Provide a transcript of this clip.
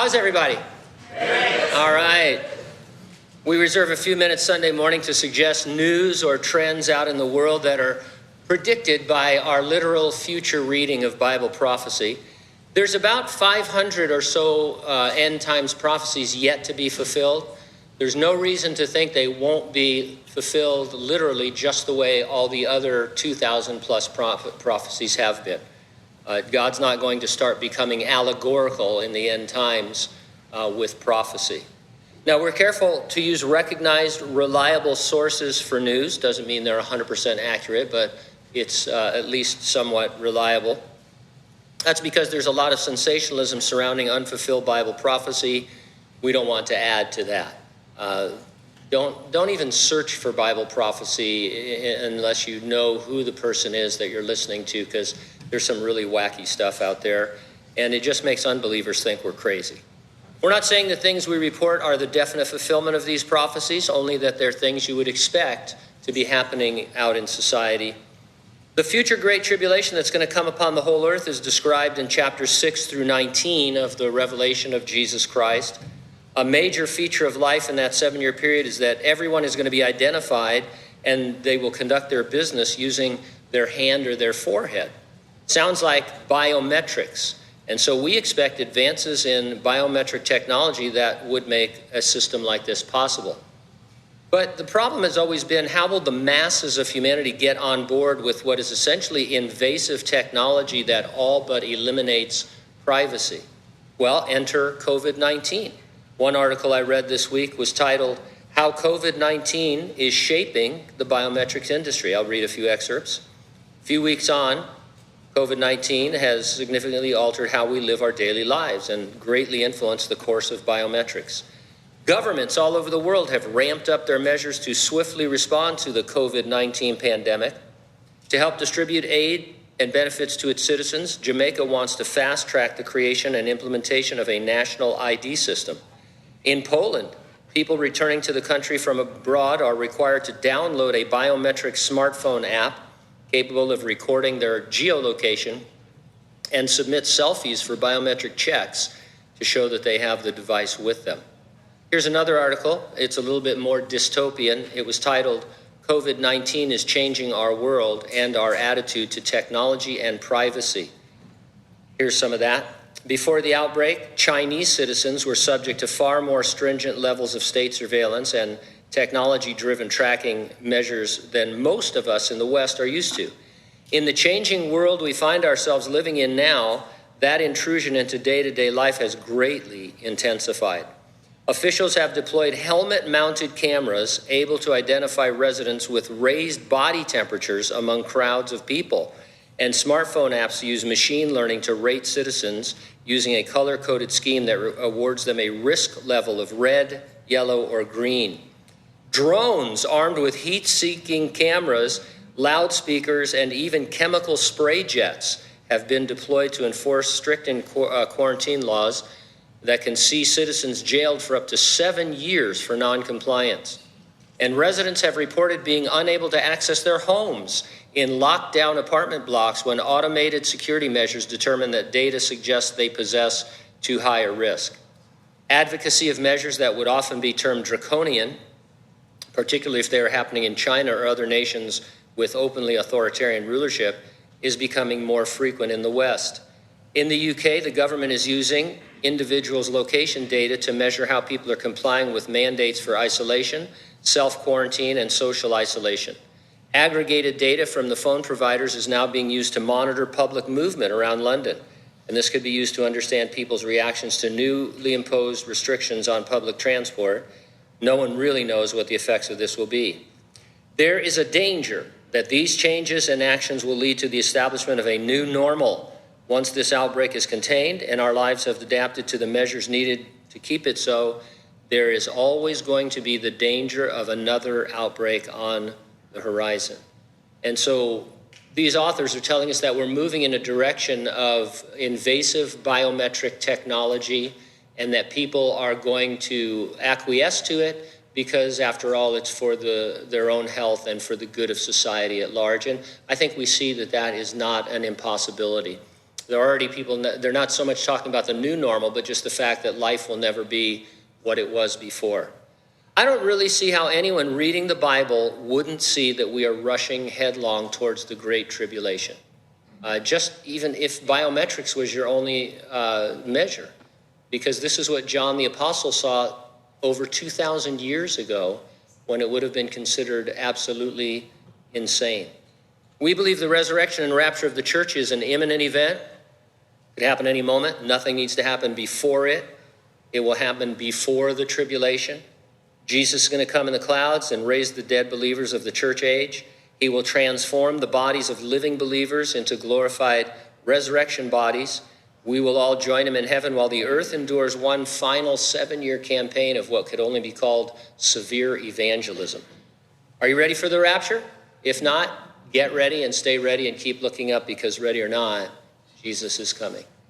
How's everybody? Great. All right. We reserve a few minutes Sunday morning to suggest news or trends out in the world that are predicted by our literal future reading of Bible prophecy. There's about 500 or so end times prophecies yet to be fulfilled. There's no reason to think they won't be fulfilled literally just the way all the other 2,000 plus prophecies have been. God's not going to start becoming allegorical in the end times with prophecy. Now, we're careful to use recognized, reliable sources for news. Doesn't mean they're 100% accurate, but it's at least somewhat reliable. That's because there's a lot of sensationalism surrounding unfulfilled Bible prophecy. We don't want to add to that. Don't even search for Bible prophecy unless you know who the person is that you're listening to, because there's some really wacky stuff out there, and it just makes unbelievers think we're crazy. We're not saying the things we report are the definite fulfillment of these prophecies, only that they're things you would expect to be happening out in society. The future great tribulation that's going to come upon the whole earth is described in chapters 6 through 19 of the Revelation of Jesus Christ. A major feature of life in that 7-year period is that everyone is going to be identified, and they will conduct their business using their hand or their forehead. Sounds like biometrics. And so we expect advances in biometric technology that would make a system like this possible. But the problem has always been, how will the masses of humanity get on board with what is essentially invasive technology that all but eliminates privacy? Well, enter COVID-19. One article I read this week was titled, "How COVID-19 is Shaping the Biometrics Industry." I'll read a few excerpts. A few weeks on, COVID-19 has significantly altered how we live our daily lives and greatly influenced the course of biometrics. Governments all over the world have ramped up their measures to swiftly respond to the COVID-19 pandemic. To help distribute aid and benefits to its citizens, Jamaica wants to fast-track the creation and implementation of a national ID system. In Poland, people returning to the country from abroad are required to download a biometric smartphone app capable of recording their geolocation and submit selfies for biometric checks to show that they have the device with them. Here's another article. It's a little bit more dystopian. It was titled, "COVID-19 is Changing Our World and Our Attitude to Technology and Privacy." Here's some of that. Before the outbreak, Chinese citizens were subject to far more stringent levels of state surveillance and technology-driven tracking measures than most of us in the West are used to. In the changing world we find ourselves living in now, that intrusion into day-to-day life has greatly intensified. Officials have deployed helmet-mounted cameras able to identify residents with raised body temperatures among crowds of people, and smartphone apps use machine learning to rate citizens using a color-coded scheme that awards them a risk level of red, yellow, or green. Drones armed with heat-seeking cameras, loudspeakers, and even chemical spray jets have been deployed to enforce strict quarantine laws that can see citizens jailed for up to 7 years for non-compliance. And residents have reported being unable to access their homes in lockdown apartment blocks when automated security measures determine that data suggests they possess too high a risk. Advocacy of measures that would often be termed draconian, particularly if they are happening in China or other nations with openly authoritarian rulership, is becoming more frequent in the West. In the UK, the government is using individuals' location data to measure how people are complying with mandates for isolation, self-quarantine, and social isolation. Aggregated data from the phone providers is now being used to monitor public movement around London, and this could be used to understand people's reactions to newly imposed restrictions on public transport. No one really knows what the effects of this will be. There is a danger that these changes and actions will lead to the establishment of a new normal. Once this outbreak is contained and our lives have adapted to the measures needed to keep it so, there is always going to be the danger of another outbreak on the horizon. And so these authors are telling us that we're moving in a direction of invasive biometric technology, and that people are going to acquiesce to it because, after all, it's for their own health and for the good of society at large. And I think we see that that is not an impossibility. There are already people, they're not so much talking about the new normal, but just the fact that life will never be what it was before. I don't really see how anyone reading the Bible wouldn't see that we are rushing headlong towards the Great Tribulation. Just even if biometrics was your only measure, because this is what John the Apostle saw over 2,000 years ago when it would have been considered absolutely insane. We believe the resurrection and rapture of the church is an imminent event. It could happen any moment. Nothing needs to happen before it. It will happen before the tribulation. Jesus is going to come in the clouds and raise the dead believers of the church age. He will transform the bodies of living believers into glorified resurrection bodies. We will all join him in heaven while the earth endures one final 7-year campaign of what could only be called severe evangelism. Are you ready for the rapture? If not, get ready and stay ready and keep looking up, because ready or not, Jesus is coming.